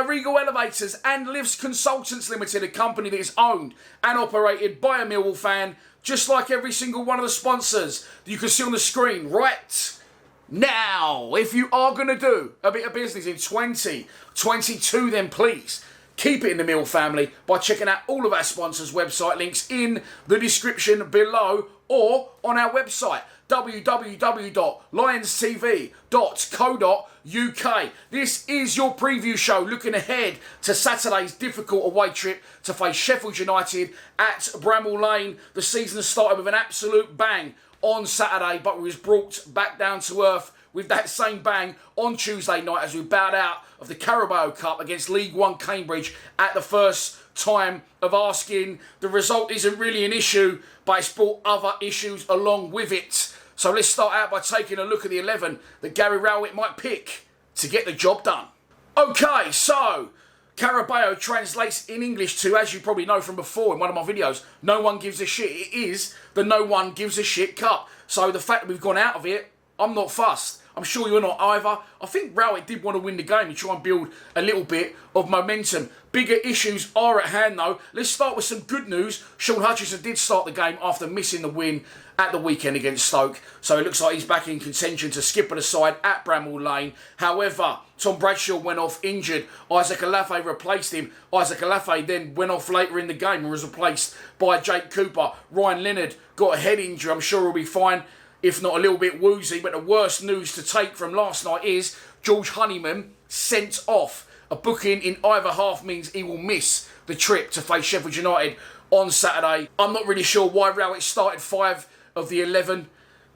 Regal Elevators and Lifts Consultants Limited, a company that is owned and operated by a Millwall fan, just like every single one of the sponsors that you can see on the screen right now. If you are going to do a bit of business in 2022, then please keep it in the Mill family by checking out all of our sponsors' website links in the description below or on our website www.lionstv.co.uk. This is your preview show looking ahead to Saturday's difficult away trip to face Sheffield United at Bramall Lane. The season started with an absolute bang on Saturday, but we was brought back down to earth with that same bang on Tuesday night as we bowed out of the Carabao Cup against League One Cambridge at the first time of asking. The result isn't really an issue, but it's brought other issues along with it. So let's start out by taking a look at the 11 that Gary Rowett might pick to get the job done. Okay, so Carabao translates in English to, as you probably know from before in one of my videos, no one gives a shit. It is the no one gives a shit cup. So the fact that we've gone out of it, I'm not fussed. I'm sure you're not either. I think Rowett did want to win the game and try and build a little bit of momentum. Bigger issues are at hand though. Let's start with some good news. Sean Hutchinson did start the game after missing the win at the weekend against Stoke. So it looks like he's back in contention to skipper the side at Bramall Lane. However, Tom Bradshaw went off injured. Isaac Alafe replaced him. Isaac Alafe then went off later in the game and was replaced by Jake Cooper. Ryan Leonard got a head injury. I'm sure he'll be fine, if not a little bit woozy. But the worst news to take from last night is George Honeyman sent off. A booking in either half means he will miss the trip to face Sheffield United on Saturday. I'm not really sure why Rowett started 5 of the 11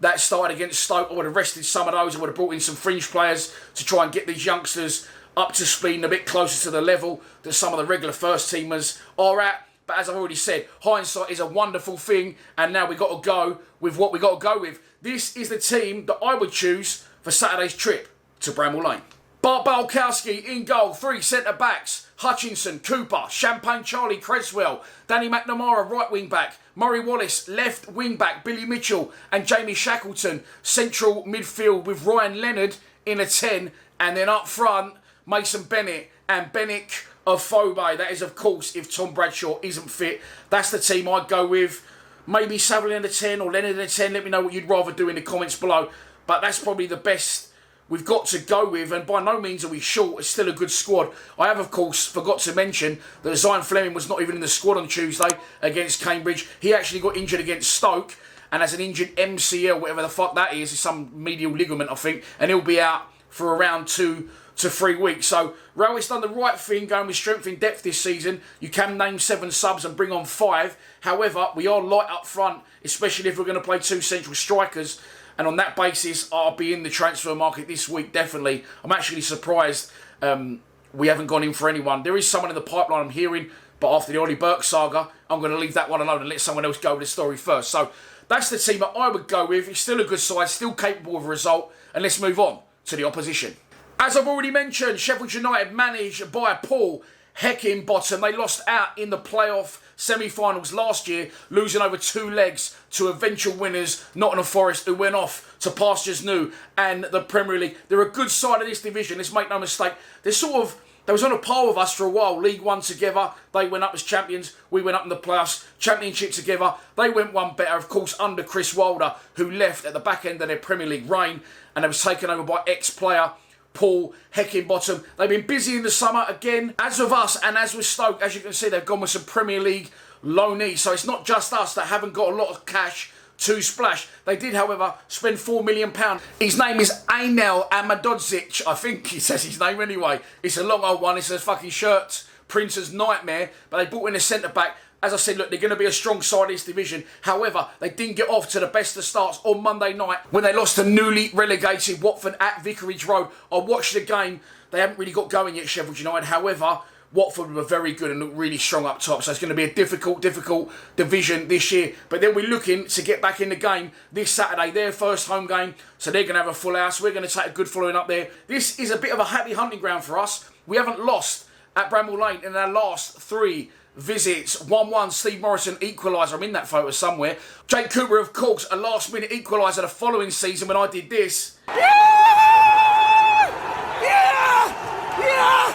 that started against Stoke. I would have rested some of those. I would have brought in some fringe players to try and get these youngsters up to speed and a bit closer to the level that some of the regular first teamers are at. But as I've already said, hindsight is a wonderful thing, and now we've got to go with what we've got to go with. This is the team that I would choose for Saturday's trip to Bramall Lane. Bart Balkowski in goal, 3 centre-backs. Hutchinson, Cooper, Champagne Charlie Creswell, Danny McNamara right wing back, Murray Wallace left wing back, Billy Mitchell and Jamie Shackleton central midfield with Ryan Leonard in a 10, and then up front Mason Bennett and Benik of Phobe. That is of course if Tom Bradshaw isn't fit. That's the team I'd go with. Maybe Saville in a 10 or Leonard in a 10. Let me know what you'd rather do in the comments below, but that's probably the best we've got to go with, and by no means are we short. It's still a good squad. I have, of course, forgot to mention that Zion Fleming was not even in the squad on Tuesday against Cambridge. He actually got injured against Stoke, and has an injured MCL, whatever the fuck that is. It's some medial ligament, I think, and he'll be out for around 2 to 3 weeks. So Rowett's done the right thing going with strength in depth this season. You can name 7 subs and bring on 5. However, we are light up front, especially if we're going to play 2 central strikers. And on that basis, I'll be in the transfer market this week, definitely. I'm actually surprised we haven't gone in for anyone. There is someone in the pipeline I'm hearing, but after the Ollie Burke saga, I'm going to leave that one alone and let someone else go with the story first. So that's the team that I would go with. It's still a good side, still capable of a result. And let's move on to the opposition. As I've already mentioned, Sheffield United managed by Paul Heckingbottom. They lost out in the playoff semi-finals last year, losing over 2 legs to eventual winners Nottingham Forest, who went off to pastures new and the Premier League. They're a good side of this division, let's make no mistake. They was on a par with us for a while. League One together, they went up as champions, we went up in the playoffs. Championship together, they went one better, of course, under Chris Wilder, who left at the back end of their Premier League reign, and they was taken over by ex-player Paul Heckingbottom. They've been busy in the summer again, as with us and as with Stoke. As you can see, they've gone with some Premier League loanees. So it's not just us that haven't got a lot of cash to splash. They did, however, spend £4 million. His name is Anel Amadodzic. I think he says his name anyway. It's a long old one. It's a fucking shirt printer's nightmare. But they brought in a centre-back. As I said, look, they're going to be a strong side of this division. However, they didn't get off to the best of starts on Monday night when they lost to newly relegated Watford at Vicarage Road. I watched the game. They haven't really got going yet, Sheffield United. However, Watford were very good and looked really strong up top. So it's going to be a difficult division this year. But they'll be looking to get back in the game this Saturday. Their first home game. So they're going to have a full house. We're going to take a good following up there. This is a bit of a happy hunting ground for us. We haven't lost at Bramall Lane in our last 3 visits. 1-1, Steve Morrison equaliser. I'm in that photo somewhere. Jake Cooper, of course, a last-minute equaliser the following season when I did this. Yeah! Yeah! Yeah!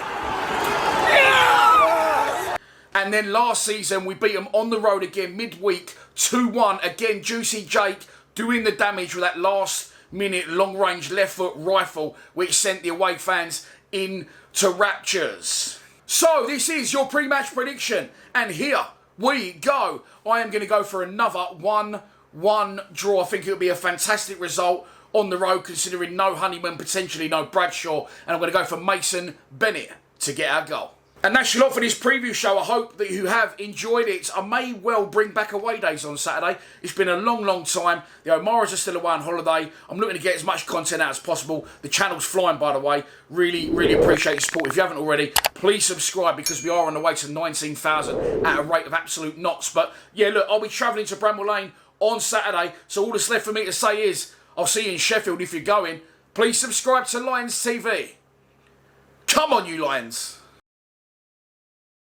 And then last season, we beat them on the road again, midweek, 2-1. Again, Juicy Jake doing the damage with that last-minute long-range left-foot rifle, which sent the away fans into raptures. So, this is your pre-match prediction. And here we go. I am going to go for another 1-1 draw. I think it'll be a fantastic result on the road, considering no Honeyman, potentially no Bradshaw. And I'm going to go for Mason Bennett to get our goal. And that's your lot for this preview show. I hope that you have enjoyed it. I may well bring back away days on Saturday. It's been a long, long time. The O'Maras are still away on holiday. I'm looking to get as much content out as possible. The channel's flying, by the way. Really, really appreciate your support. If you haven't already, please subscribe, because we are on the way to 19,000 at a rate of absolute knots. But yeah, look, I'll be travelling to Bramall Lane on Saturday. So all that's left for me to say is, I'll see you in Sheffield if you're going. Please subscribe to Lions TV. Come on, you Lions.